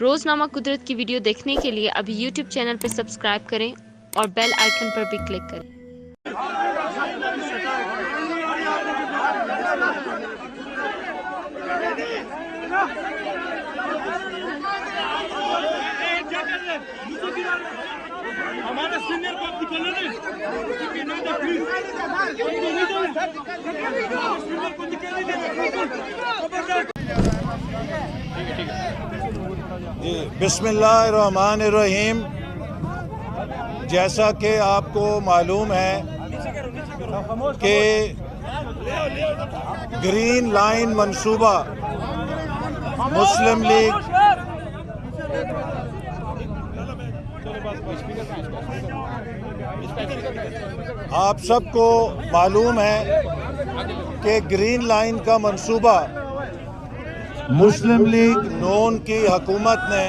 روزنامہ قدرت کی ویڈیو دیکھنے کے لیے ابھی یوٹیوب چینل پر سبسکرائب کریں اور بیل آئیکن پر بھی کلک کریں۔ ہمارے سینئر کو نکلنے دیں، بسم اللہ الرحمن الرحیم۔ جیسا کہ آپ کو معلوم ہے کہ گرین لائن منصوبہ مسلم لیگ آپ سب کو معلوم ہے کہ گرین لائن کا منصوبہ مسلم لیگ نون کی حکومت نے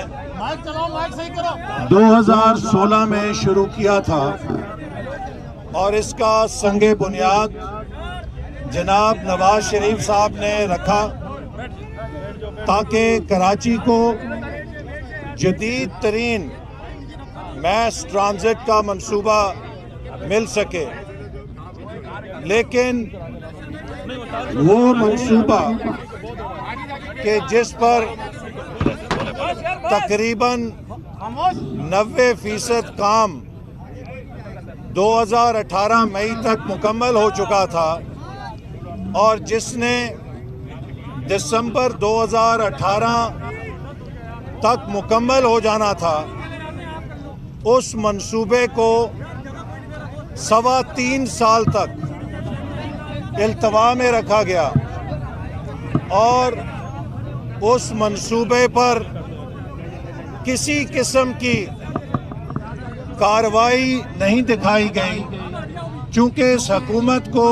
2016 میں شروع کیا تھا اور اس کا سنگ بنیاد جناب نواز شریف صاحب نے رکھا تاکہ کراچی کو جدید ترین میس ٹرانزٹ کا منصوبہ مل سکے، لیکن وہ منصوبہ کہ جس پر تقریباً 90% کام 2018 مئی تک مکمل ہو چکا تھا اور جس نے دسمبر 2018 تک مکمل ہو جانا تھا، اس منصوبے کو 3.25 سال تک التوا میں رکھا گیا اور اس منصوبے پر کسی قسم کی کارروائی نہیں دکھائی گئی، چونکہ اس حکومت کو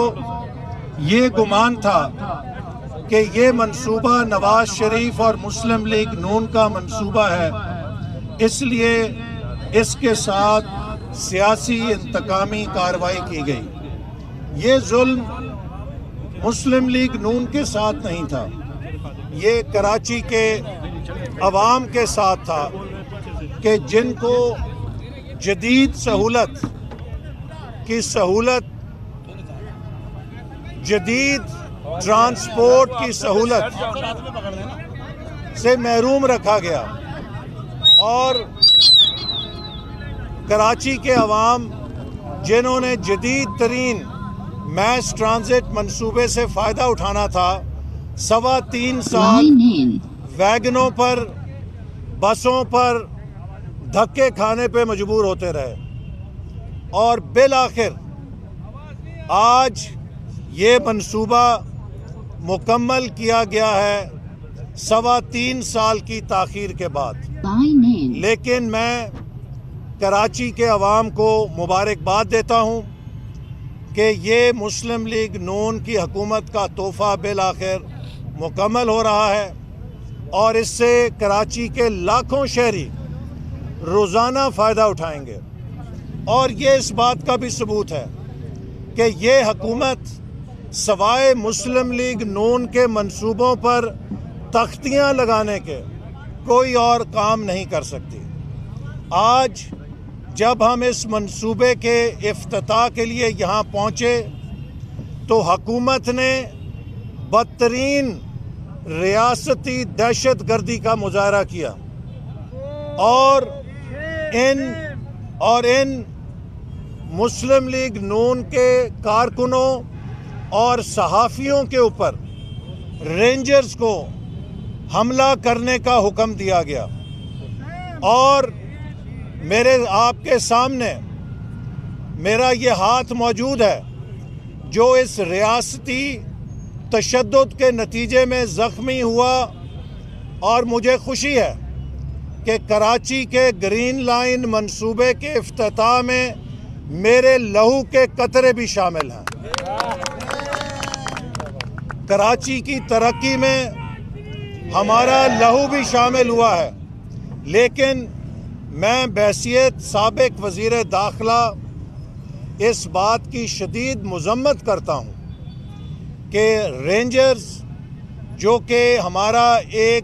یہ گمان تھا کہ یہ منصوبہ نواز شریف اور مسلم لیگ نون کا منصوبہ ہے، اس لیے اس کے ساتھ سیاسی انتقامی کارروائی کی گئی۔ یہ ظلم مسلم لیگ نون کے ساتھ نہیں تھا، یہ کراچی کے عوام کے ساتھ تھا کہ جن کو جدید جدید ٹرانسپورٹ کی سہولت سے محروم رکھا گیا اور کراچی کے عوام جنہوں نے جدید ترین میس ٹرانزٹ منصوبے سے فائدہ اٹھانا تھا، 3.25 سال ویگنوں پر، بسوں پر دھکے کھانے پہ مجبور ہوتے رہے اور بالآخر آج یہ منصوبہ مکمل کیا گیا ہے 3.25 سال کی تاخیر کے بعد۔ لیکن میں کراچی کے عوام کو مبارکباد دیتا ہوں کہ یہ مسلم لیگ نون کی حکومت کا تحفہ بالآخر مکمل ہو رہا ہے اور اس سے کراچی کے لاکھوں شہری روزانہ فائدہ اٹھائیں گے، اور یہ اس بات کا بھی ثبوت ہے کہ یہ حکومت سوائے مسلم لیگ نون کے منصوبوں پر تختیاں لگانے کے کوئی اور کام نہیں کر سکتی۔ آج جب ہم اس منصوبے کے افتتاح کے لیے یہاں پہنچے تو حکومت نے بدترین ریاستی دہشت گردی کا مظاہرہ کیا اور ان مسلم لیگ نون کے کارکنوں اور صحافیوں کے اوپر رینجرز کو حملہ کرنے کا حکم دیا گیا، اور آپ کے سامنے میرا یہ ہاتھ موجود ہے جو اس ریاستی تشدد کے نتیجے میں زخمی ہوا، اور مجھے خوشی ہے کہ کراچی کے گرین لائن منصوبے کے افتتاح میں میرے لہو کے قطرے بھی شامل ہیں۔ کراچی کی ترقی میں ہمارا لہو بھی شامل ہوا ہے، لیکن میں بحیثیت سابق وزیر داخلہ اس بات کی شدید مذمت کرتا ہوں کہ رینجرز جو کہ ہمارا ایک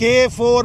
K4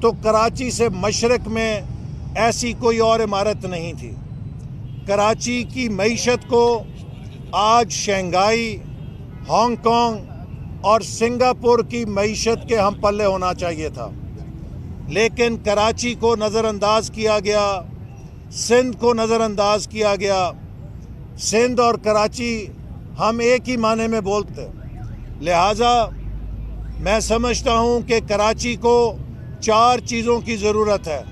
تو کراچی سے مشرق میں ایسی کوئی اور عمارت نہیں تھی۔ کراچی کی معیشت کو آج شنگھائی، ہانگ کانگ اور سنگاپور کی معیشت کے ہم پلے ہونا چاہیے تھا، لیکن کراچی کو نظر انداز کیا گیا، سندھ کو نظر انداز کیا گیا۔ سندھ اور کراچی ہم ایک ہی معنی میں بولتے، لہٰذا میں سمجھتا ہوں کہ کراچی کو 4 چیزوں کی ضرورت ہے: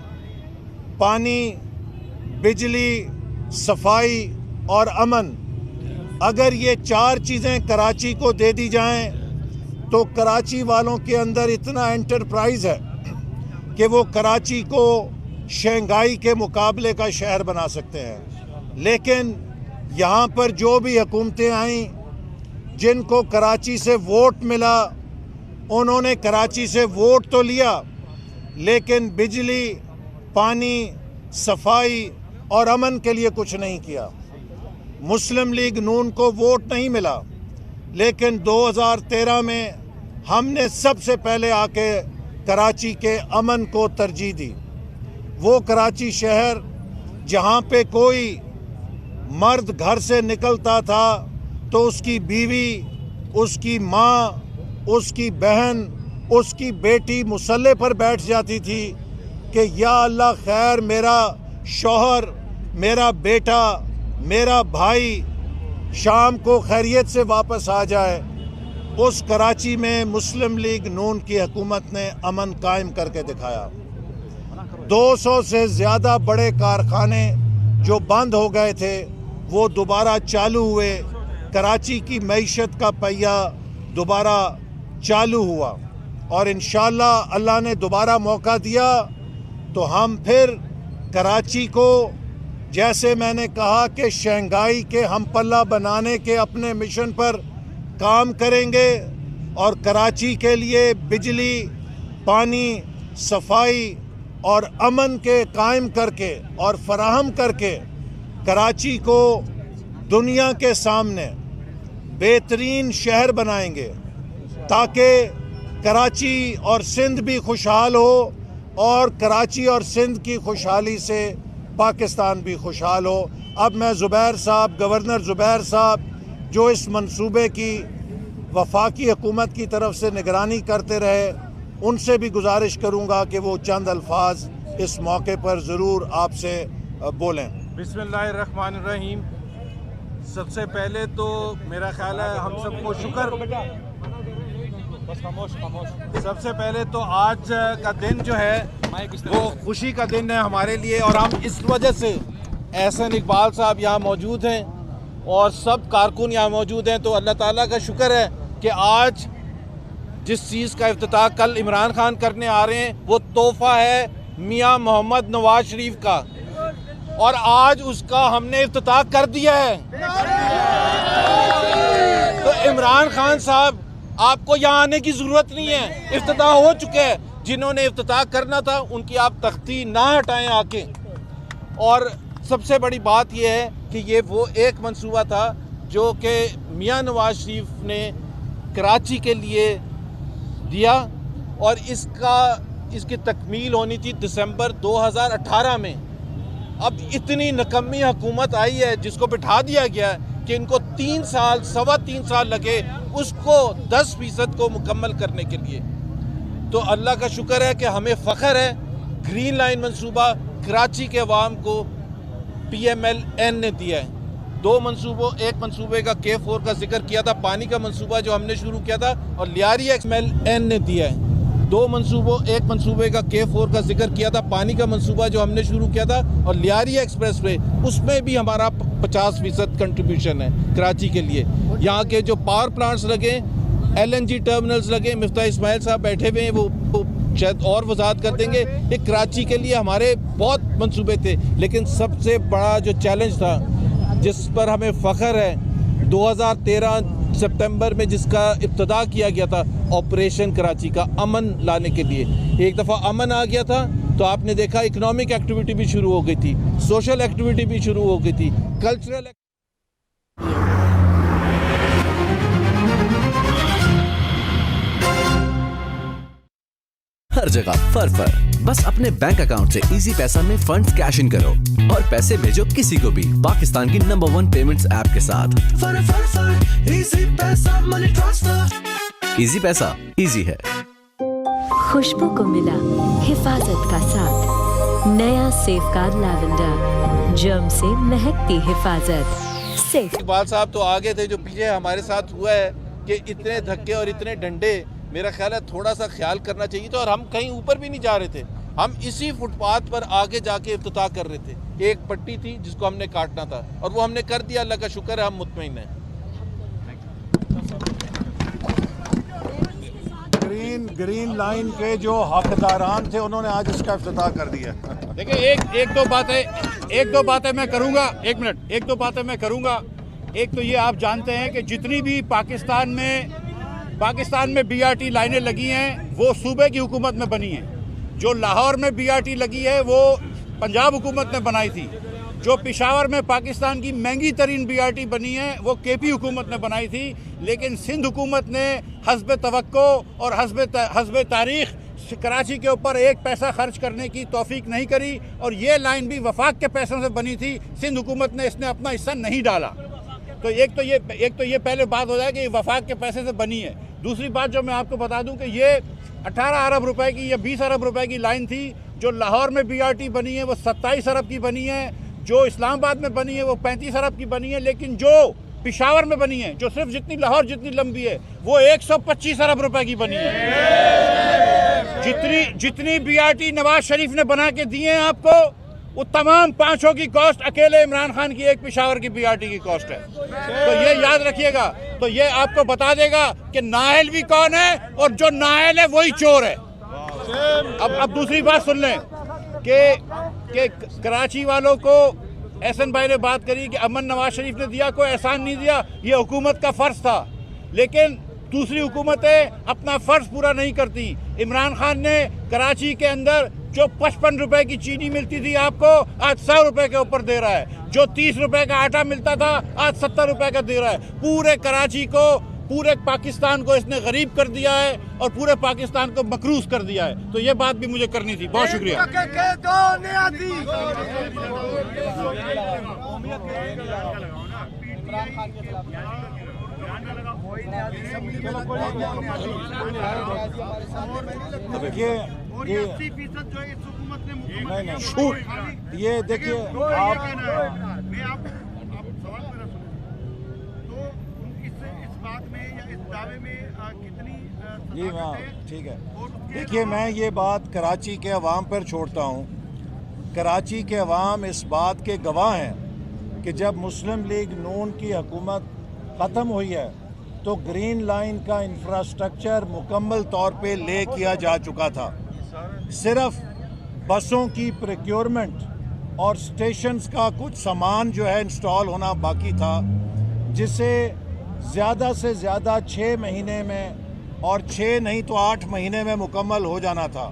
پانی، بجلی، صفائی اور امن۔ اگر یہ 4 چیزیں کراچی کو دے دی جائیں تو کراچی والوں کے اندر اتنا انٹرپرائز ہے کہ وہ کراچی کو شنگھائی کے مقابلے کا شہر بنا سکتے ہیں۔ لیکن یہاں پر جو بھی حکومتیں آئیں، جن کو کراچی سے ووٹ ملا، انہوں نے کراچی سے ووٹ تو لیا لیکن بجلی، پانی، صفائی اور امن کے لیے کچھ نہیں کیا۔ مسلم لیگ نون کو ووٹ نہیں ملا، لیکن 2013 میں ہم نے سب سے پہلے آ کے کراچی کے امن کو ترجیح دی۔ وہ کراچی شہر جہاں پہ کوئی مرد گھر سے نکلتا تھا تو اس کی بیوی، اس کی ماں، اس کی بہن، اس کی بیٹی مصلے پر بیٹھ جاتی تھی کہ یا اللہ خیر میرا شوہر، میرا بیٹا، میرا بھائی شام کو خیریت سے واپس آ جائے۔ اس کراچی میں مسلم لیگ نون کی حکومت نے امن قائم کر کے دکھایا۔ 200 سے زیادہ بڑے کارخانے جو بند ہو گئے تھے وہ دوبارہ چالو ہوئے، کراچی کی معیشت کا پہیہ دوبارہ چالو ہوا، اور انشاءاللہ اللہ نے دوبارہ موقع دیا تو ہم پھر کراچی کو، جیسے میں نے کہا کہ شنگھائی کے ہم پلہ بنانے کے اپنے مشن پر کام کریں گے، اور کراچی کے لیے بجلی، پانی، صفائی اور امن کے قائم کر کے اور فراہم کر کے کراچی کو دنیا کے سامنے بہترین شہر بنائیں گے، تاکہ کراچی اور سندھ بھی خوشحال ہو، اور کراچی اور سندھ کی خوشحالی سے پاکستان بھی خوشحال ہو۔ اب میں زبیر صاحب، گورنر زبیر صاحب جو اس منصوبے کی وفاقی حکومت کی طرف سے نگرانی کرتے رہے، ان سے بھی گزارش کروں گا کہ وہ چند الفاظ اس موقع پر ضرور آپ سے بولیں۔ بسم اللہ الرحمن الرحیم۔ سب سے پہلے تو میرا خیال ہے ہم سب کو سب سے پہلے تو آج کا دن جو ہے وہ خوشی کا دن ہے ہمارے لیے، اور ہم اس وجہ سے احسن اقبال صاحب یہاں موجود ہیں اور سب کارکن یہاں موجود ہیں، تو اللہ تعالیٰ کا شکر ہے کہ آج جس چیز کا افتتاح کل عمران خان کرنے آ رہے ہیں وہ تحفہ ہے میاں محمد نواز شریف کا، اور آج اس کا ہم نے افتتاح کر دیا ہے۔ تو عمران خان صاحب، آپ کو یہاں آنے کی ضرورت نہیں ہے، افتتاح ہو چکے ہیں۔ جنہوں نے افتتاح کرنا تھا ان کی آپ تختی نہ ہٹائیں آ کے۔ اور سب سے بڑی بات یہ ہے کہ یہ وہ ایک منصوبہ تھا جو کہ میاں نواز شریف نے کراچی کے لیے دیا، اور اس کی تکمیل ہونی تھی دسمبر 2018 میں۔ اب اتنی نکمی حکومت آئی ہے جس کو بٹھا دیا گیا کہ ان کو 3 سال، 3.25 سال لگے اس کو 10% کو مکمل کرنے کے لیے۔ تو اللہ کا شکر ہے کہ ہمیں فخر ہے، گرین لائن منصوبہ کراچی کے عوام کو PMLN نے دیا ہے۔ 2 منصوبوں، ایک منصوبے کا K4 کا ذکر کیا تھا، پانی کا منصوبہ جو ہم نے شروع کیا تھا، اور لیاری PMLN نے دیا ہے۔ 2 منصوبوں، ایک منصوبے کا K4 کا ذکر کیا تھا، پانی کا منصوبہ جو ہم نے شروع کیا تھا، اور لیاری ایکسپریس وے، اس میں بھی ہمارا 50% کنٹریبیوشن ہے کراچی کے لیے۔ یہاں کے جو پاور پلانٹس لگے، LNG ٹرمنلز لگے، مفتاح اسماعیل صاحب بیٹھے ہوئے ہیں، وہ شاید اور وضاحت کر دیں گے۔ یہ کراچی کے لیے ہمارے بہت منصوبے تھے، لیکن سب سے بڑا جو چیلنج تھا جس پر ہمیں فخر ہے، 2013 سپتمبر میں جس کا ابتدا کیا گیا تھا آپریشن کراچی کا، امن لانے کے لیے۔ ایک دفعہ امن آ گیا تھا تو آپ نے دیکھا اکنامک ایکٹیویٹی بھی شروع ہو گئی تھی، سوشل ایکٹیویٹی بھی شروع ہو گئی تھی، کلچرل ہر جگہ فر بس اپنے بینک اکاؤنٹ سے ایزی پیسہ میں فنڈز کیش ان کرو اور پیسے بھیجو کسی کو بھی پاکستان کی نمبر 1 پیمنٹس ایپ کے ساتھ. ایزی پیسہ منی ٹرانسفر. ایزی پیسہ ایزی ہے. خوشبو کو ملا حفاظت کا ساتھ. نیا سیف گارڈ لیونڈر، جرم سے مہکتی حفاظت. اقبال صاحب تو آگے تھے، جو پیچھے ہمارے ساتھ ہوا ہے کہ اتنے دھکے اور اتنے ڈنڈے، میرا خیال ہے تھوڑا سا خیال کرنا چاہیے تھا. اور ہم کہیں اوپر بھی نہیں جا رہے تھے، ہم اسی فٹ پاتھ پر آگے جا کے افتتاح کر رہے تھے. ایک پٹی تھی جس کو ہم نے کاٹنا تھا اور وہ ہم نے کر دیا. اللہ کا شکر ہے، ہم مطمئن ہیں. گرین لائن کے جو حقداران تھے انہوں نے آج اس کا افتتاح کر دیا. دیکھیں ایک دو باتیں میں کروں گا. ایک دو باتیں میں کروں گا. ایک تو یہ آپ جانتے ہیں کہ جتنی بھی پاکستان میں بی آر ٹی لائنیں لگی ہیں وہ صوبے کی حکومت میں بنی ہیں. جو لاہور میں بی آر ٹی لگی ہے وہ پنجاب حکومت نے بنائی تھی. جو پشاور میں پاکستان کی مہنگی ترین بی آر ٹی بنی ہے وہ کے پی حکومت نے بنائی تھی. لیکن سندھ حکومت نے حسب توقع اور حسب تاریخ کراچی کے اوپر ایک پیسہ خرچ کرنے کی توفیق نہیں کری. اور یہ لائن بھی وفاق کے پیسوں سے بنی تھی. سندھ حکومت نے اس نے اپنا حصہ نہیں ڈالا. تو ایک تو یہ پہلے بات ہو جائے کہ یہ وفاق کے پیسے سے بنی ہے. دوسری بات جو میں آپ کو بتا دوں کہ یہ 18 ارب روپے کی یا 20 ارب روپے کی لائن تھی. جو لاہور میں بی آر ٹی بنی ہے وہ 27 ارب کی بنی ہے. جو اسلام آباد میں بنی ہے وہ 35 ارب کی بنی ہے. لیکن جو پشاور میں بنی ہے، جو صرف لاہور جتنی لمبی ہے، وہ 125 ارب روپے کی بنی ہے. جتنی be are T Nawaz Sharif نے بنا کے دی ہیں آپ کو، وہ تمام 5 کی کاسٹ اکیلے عمران خان کی ایک پشاور کی بی آر ٹی کی کاسٹ ہے. تو یہ یاد رکھیے گا. تو یہ آپ کو بتا دے گا کہ نااہل بھی کون ہے اور جو نااہل ہے وہی چور ہے. اب دوسری بات سن لیں کہ کراچی والوں کو احسن بھائی نے بات کری کہ امن نواز شریف نے دیا، کوئی احسان نہیں دیا، یہ حکومت کا فرض تھا. لیکن دوسری حکومتیں اپنا فرض پورا نہیں کرتی. عمران خان نے کراچی کے اندر جو 55 روپے کی چینی ملتی تھی آپ کو، آج 100 روپے کے اوپر دے رہا ہے. جو 30 روپے کا آٹا ملتا تھا آج 70 روپے کا دے رہا ہے. پورے کراچی کو، پورے پاکستان کو اس نے غریب کر دیا ہے اور پورے پاکستان کو مقروض کر دیا ہے. تو یہ بات بھی مجھے کرنی تھی. بہت شکریہ. یہ دیکھیے جی ہاں ٹھیک ہے. دیکھیے میں یہ بات کراچی کے عوام پر چھوڑتا ہوں. کراچی کے عوام اس بات کے گواہ ہیں کہ جب مسلم لیگ نون کی حکومت ختم ہوئی ہے تو گرین لائن کا انفراسٹرکچر مکمل طور پہ لے کیا جا چکا تھا. صرف بسوں کی پریکیورمنٹ اور سٹیشنز کا کچھ سامان جو ہے انسٹال ہونا باقی تھا، جسے زیادہ سے زیادہ 6 مہینے میں اور 6 نہیں تو 8 مہینے میں مکمل ہو جانا تھا.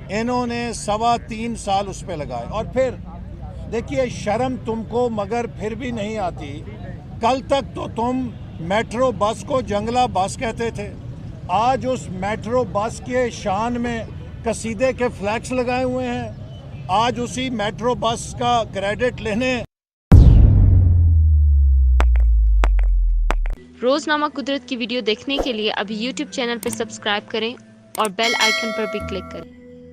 انہوں نے 3.25 سال اس پہ لگائے. اور پھر دیکھیے شرم تم کو مگر پھر بھی نہیں آتی. کل تک تو تم میٹرو بس کو جنگلہ بس کہتے تھے. آج اس میٹرو بس کے شان میں قصیدے کے فلیکس لگائے ہوئے ہیں. آج اسی میٹرو بس کا کریڈٹ لینے روزنامہ قدرت کی ویڈیو دیکھنے کے لیے ابھی یوٹیوب چینل پر سبسکرائب کریں اور بیل آئیکن پر بھی کلک کریں.